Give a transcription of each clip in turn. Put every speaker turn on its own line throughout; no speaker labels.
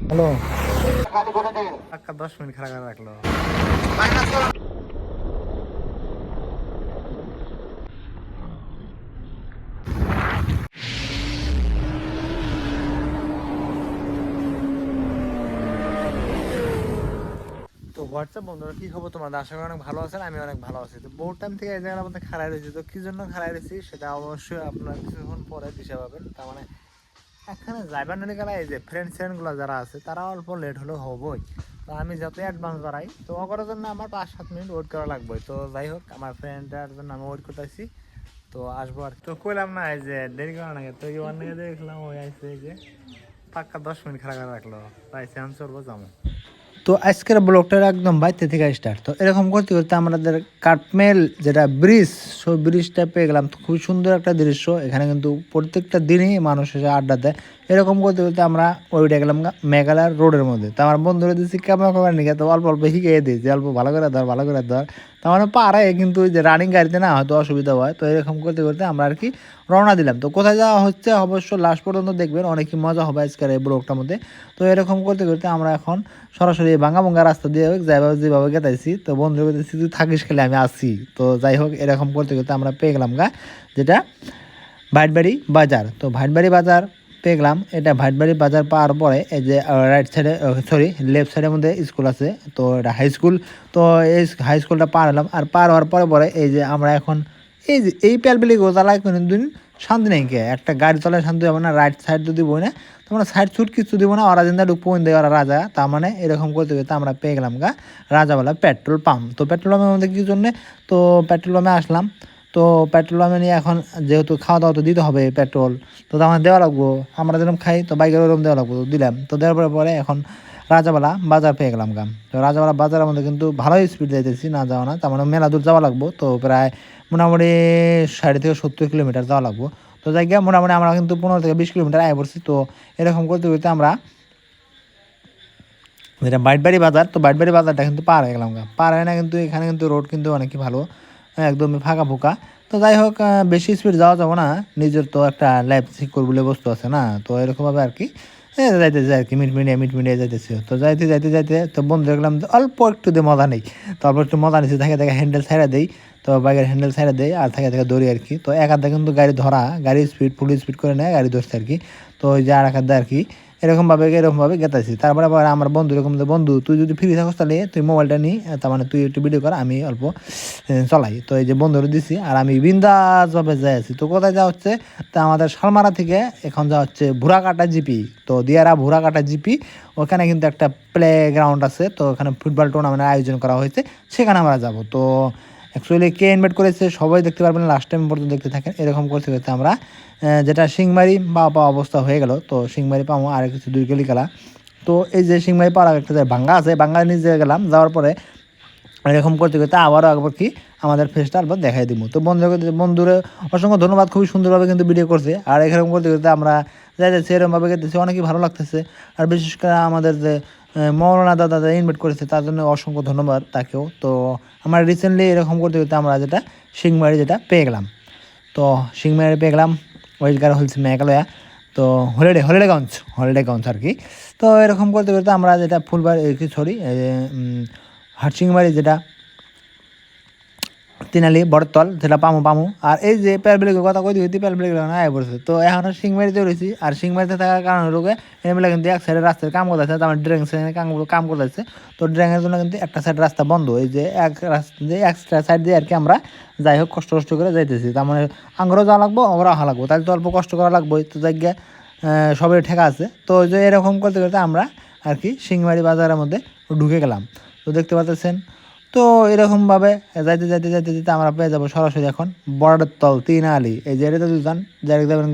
Hello, 10 minute খারাপ রাখলো। তো হোয়াটসঅ্যাপ বন্ধুরা, কি খবর তোমাদের? আশা করি অনেক ভালো আছেন। আমি অনেক ভালো আছি। তো বহু টাইম থেকে এই জায়গার মধ্যে খাড়াই রয়েছি। তো কি জন্য খাড়াই রয়েছি সেটা অবশ্যই আপনার কিছুক্ষণ পরে দিশা পাবেন। তার মানে এখানে যাইবার নানি গেলা এই যে ফ্রেন্ডগুলো যারা আছে তারা অল্প লেট হলেও হবই। তো আমি যত অ্যাডভান্স বাড়াই তো করার জন্য আমার 5-7 মিনিট ওয়েট করা লাগবে। তো যাই হোক, আমার ফ্রেন্ডটার জন্য আমি ওয়েট করতেছি। তো আসবো আর তো কইলাম না এই যে দেরি করা নাকি। তো এই অনেকে দেখলাম ওই আসছে এই যে পাক্কা 10 মিনিট খারাপ রাখলো। তাই আমি চলবো যাবো। তো আজকের ব্লগটার একদম বাইরে থেকে স্টার্ট। তো এরকম করতে করতে আমাদের কাঠমেল যেটা ব্রিজ, সেই ব্রিজটা পেয়ে গেলাম। তো খুব সুন্দর একটা দৃশ্য। এখানে কিন্তু প্রত্যেকটা দিনই মানুষ এসে আড্ডা দেয়। এরকম করতে করতে আমরা ওইটা গেলাম মেঘালয় রোডের মধ্যে। তো আমার বন্ধুরা দিচ্ছি ক্যামেরা করার নিয়ে, তো অল্প অল্প শিখিয়ে দিই যে অল্প ভালো করে ধর, ভালো করে ধর। তার মানে পারে, কিন্তু ওই যে রানিং গাড়িতে না হয়তো অসুবিধা হয়। তো এরকম করতে করতে আমরা আর কি রওনা দিলাম। তো কোথায় যাওয়া হচ্ছে অবশ্য লাস্ট পর্যন্ত দেখবেন, অনেকই মজা হবে আজকের এই ব্লগটার মধ্যে। তো এরকম করতে করতে আমরা এখন সরাসরি ভাঙা ভাঙা রাস্তা দিয়ে যেভাবে গেতাইছি। তো বন্ধু বলতেছি তুই থাকিস খেলে আমি আসি। তো যাই হোক, এরকম করতে করতে আমরা পেয়ে গেলাম যেটা ভাটবাড়ি বাজার। তো ভাটবাড়ি বাজার পেয়ে গেলাম। এটা ভাটবাড়ি বাজার পাওয়ার পরে এই যে রাইট সাইডে, সরি লেফট সাইডের মধ্যে স্কুল আছে। তো এটা হাই স্কুল। তো এই হাই স্কুলটা পার হলাম। আর পার হওয়ার পরে পরে এই যে আমরা এখন এই যে এই প্যালবেলি গোজালায় কোনো দিন শান্তি নেই। কে একটা গাড়ি চলায় শান্তি হবে না। রাইট সাইড যদি বই না, তোমরা সাইড সুট কিছু দিব না। ওরা জিন্দা ঢুকবো দেয় ওরা রাজা। তার মানে এরকম করতে করতে আমরা পেয়ে গেলাম রাজাওয়ালা পেট্রোল পাম্প। তো পেট্রোল পাম্পের মধ্যে কী জন্যে, তো পেট্রোল পাম্পে আসলাম। তো পেট্রোল পাম্পে নিয়ে এখন যেহেতু খাওয়া দাওয়া তো দিতে হবে পেট্রোল, তো আমার দেওয়া লাগবো। আমরা যেরকম খাই তো বাইকের ওরকম দেওয়া লাগবো, দিলাম। তো দেওয়ার পরে পরে এখন রাজাবালা বাজার পেয়ে গেলাম তো রাজাবালা বাজারের মধ্যে কিন্তু ভালোই স্পিড যাইতেছি, না যাওয়া না। তার মানে মেলা দূর যাওয়া লাগবো। তো প্রায় মোটামুটি 60 থেকে 70 কিলোমিটার যাওয়া লাগবো। তো যাই গিয়ে মোটামুটি আমরা কিন্তু 15 থেকে 20 কিলোমিটার আগে পড়ছি। তো এরকম করতে করতে আমরা যেটা বাইটবাড়ি বাজার, তো বাইটবাড়ি বাজারটা কিন্তু পার হয়ে গেলাম পার হয় না, কিন্তু এখানে কিন্তু রোড কিন্তু অনেকই ভালো, একদমই ফাঁকা ফোঁকা। তো যাই হোক, বেশি স্পিড যাওয়া যাবো না, নিজের তো একটা লাইফ সিকিউর বলে বস্তু আছে না। তো এরকমভাবে আর কি যাইতেছে আর কি, মিট মিনিয়ে যাইতেছে। তো যাইতে যাইতে যাইতে তো বন্ধু দেখলাম অল্প একটু দিয়ে মজা নেই। তো অল্প একটু মজা নিচ্ছে, থাকে থাকে হ্যান্ডেল ছাইড়া দেই। তো বাইকের হ্যান্ডেল ছাইড়া দেয় আর থাকে থাকে দৌড়ি আর কি। তো এক হাতে কিন্তু গাড়ি ধরা, গাড়ি স্পিড ফুল স্পিড করে নেয়, গাড়ি ধরছে আর কি। তো ওই যে আর এক হাতে আর কি এরকমভাবে গেতাইছি। তারপরে আবার আমার বন্ধু এরকম, বন্ধু তুই যদি ফ্রি থাকস তাহলে তুই মোবাইলটা নিই, তার মানে তুই একটু ভিডিও কর, আমি অল্প চলাই। তো এই যে বন্ধুরে দিছি আর আমি বিন্দাসভাবে যাই আছি। তো কোথায় যাওয়া হচ্ছে, তা আমাদের শালমারা থেকে এখন যাওয়া হচ্ছে ভুরাকাটা জিপি। তো দিয়ারা ভুরাকাটা জিপি, ওখানে কিন্তু একটা প্লে গ্রাউন্ড আছে। তো ওখানে ফুটবল টুর্নামেন্টের আয়োজন করা হয়েছে, সেখানে আমরা যাব। তো অ্যাকচুয়ালি কে ইনভাইট করেছে সবাই দেখতে পারবেন, লাস্ট টাইম পর্যন্ত দেখতে থাকেন। এরকম করতে করতে আমরা যেটা সিংমারি বা অবস্থা হয়ে গেল। তো সিংমারি পাবো আর কিছু 2 কিলো খেলা। তো এই যে সিংমারি পাওয়ার একটা যে ভাঙ্গা আছে, ভাঙ্গা নিচে গেলাম, যাওয়ার পরে এরকম করতে করতে আবারও একবার কি আমাদের ফেসটা আবার দেখাই দিব। তো বন্ধুরে অসংখ্য ধন্যবাদ, খুবই সুন্দরভাবে কিন্তু ভিডিও করছে। আর এরকম করতে করতে আমরা যাইতেছি, এরকমভাবে গেতেছি, অনেকই ভালো লাগতেছে। আর বিশেষ করে আমাদের যে মৌলানা দাদা ইনভাইট করেছে তার জন্য অসংখ্য ধন্যবাদ তাকেও। তো আমরা রিসেন্টলি এরকম করতে করতে আমরা যেটা সিংমারি যেটা পেয়ে গেলাম। তো সিংমারি পেয়ে গেলাম, ওই জায়গা হচ্ছে মেঘালয়া। তো হলিডেগঞ্জ আর কি। তো এরকম করতে করতে আমরা যেটা ফুলবাড়ি সরি হাটসিংমারি যেটা তিনালি বড়তল সেটা পামু। আর এই যে প্যালবেলিকের কথা কই দিই, প্যালবেলিক না আয় পড়ছে। তো এখন সিংমারিতে রয়েছি। আর সিংমারিতে থাকার কারণে লোকে এমনি কিন্তু এক সাইডে রাস্তার কাম করতেছে, তার মানে ড্রেন সাইডে কাম করতেছে। তো ড্রেনের জন্য কিন্তু একটা সাইড রাস্তা বন্ধ, এই যে একটা সাইড দিয়ে আর কি আমরা যাই হোক কষ্ট করে যাইতেছি। তার মানে আঙ্গুরও যাওয়া লাগবো, ওরা হওয়া লাগবো, তাহলে তো অল্প কষ্ট করা লাগবে। তো জায়গা সবাই ঠেকা আছে। তো যে এরকম করতে করতে আমরা আর কি সিংমারি বাজারের মধ্যে ঢুকে গেলাম। তো দেখতে পাচ্ছেন। তো এরকমভাবে যাইতে যাইতে যাইতে যেতে আমরা পেয়ে যাবো সরাসরি এখন বড়তল তিনালি। এই যে এটা দুজন যাই যাবেন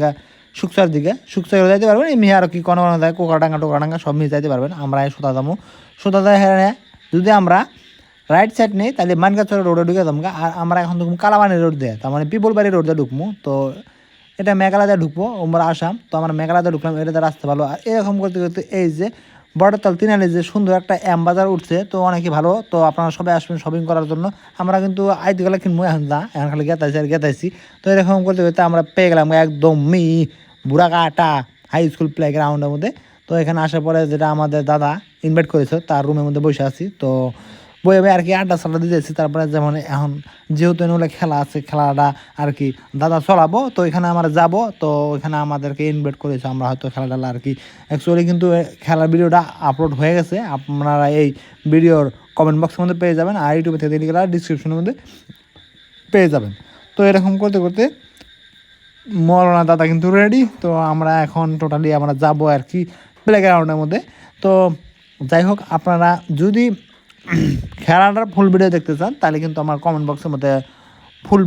শুকসার দিকে, শুকসার যাইতে পারবেন। এমনি আর কি কোনো যায় কোকাডাঙ্গা সব মিলে যাইতে পারবেন। আমরা সুতা হেরে যদি আমরা রাইট সাইড নেই তাহলে মানগাছড়া রোডে ঢুকে যাবো। আর আমরা এখন ঢুকবো কালাবানি রোড দিয়ে, তার মানে পিপলবাড়ি রোড দিয়ে ঢুকবো। তো এটা মেঘালয়তে ঢুকবো, আমরা আসাম। তো আমরা মেঘালয়তে ঢুকলাম, এটাতে রাস্তা ভালো। আর এরকম করতে করতে এই যে বড়তল তিনালি যে সুন্দর একটা বাজার উঠছে, তো অনেকই ভালো। তো আপনারা সবাই আসবেন শপিং করার জন্য। আমরা কিন্তু আইতে গেলে কিনবো, এখন না, এখন খালি গেতাইছি আর গেতাইছি। তো এরকম করতে করতে আমরা পেয়ে গেলাম একদমই বুড়াকাটা হাই স্কুল প্লে গ্রাউন্ডের মধ্যে। তো এখানে আসার পরে যেটা আমাদের দাদা ইনভাইট করেছে তার রুমের মধ্যে বসে আছি। তো বইয়ে আর কি আড্ডা সাড্ডা দিতেছি। তারপরে যেমন এখন যেহেতু এনে খেলা আছে, খেলাটা আর কি দাদা চলাবো, তো এখানে আমরা যাব। তো এখানে আমাদেরকে ইনভাইট করেছে, আমরা হয়তো খেলাটা আর কি অ্যাকচুয়ালি কিন্তু খেলার ভিডিওটা আপলোড হয়ে গেছে, আপনারা এই ভিডিওর কমেন্ট বক্সের মধ্যে পেয়ে যাবেন, আর ইউটিউবে থেকে দেখে গেলে ডিসক্রিপশনের মধ্যে পেয়ে যাবেন। তো এরকম করতে করতে মৌলানা দাদা কিন্তু রেডি। তো আমরা এখন টোটালি আমরা যাবো আর কি প্লে গ্রাউন্ডের মধ্যে। তো যাই হোক, আপনারা যদি খেলাটার ফুল ভিডিও দেখতে চান তাহলে কিন্তু আমার কমেন্ট বক্সের মধ্যে ফুল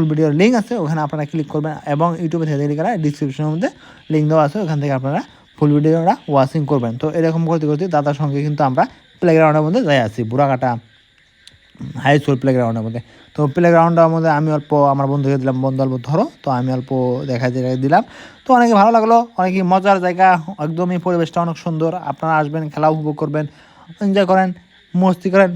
ভিডিওর লিঙ্ক আছে, ওখানে আপনারা ক্লিক করবেন, এবং ইউটিউবে থেকে দেখে ডিসক্রিপশনের মধ্যে লিঙ্ক দেওয়া আছে, ওখান থেকে আপনারা ফুল ভিডিওটা ওয়াচিং করবেন। তো এরকম করতে করতে দাদার সঙ্গে কিন্তু আমরা প্লে গ্রাউন্ডের মধ্যে যাই আছি, বুড়াকাটা হাই স্কুল প্লে গ্রাউন্ডের মধ্যে। তো প্লে গ্রাউন্ডের মধ্যে আমি অল্প আমার বন্ধুকে দিলাম, বন্ধু অল্প ধরো, তো আমি অল্প দেখা দিলাম। তো অনেকে ভালো লাগলো, অনেকই মজার জায়গা, একদমই পরিবেশটা অনেক সুন্দর। আপনারা আসবেন, খেলা উপভোগ করবেন, এনজয় করেন, মস্তি করেন,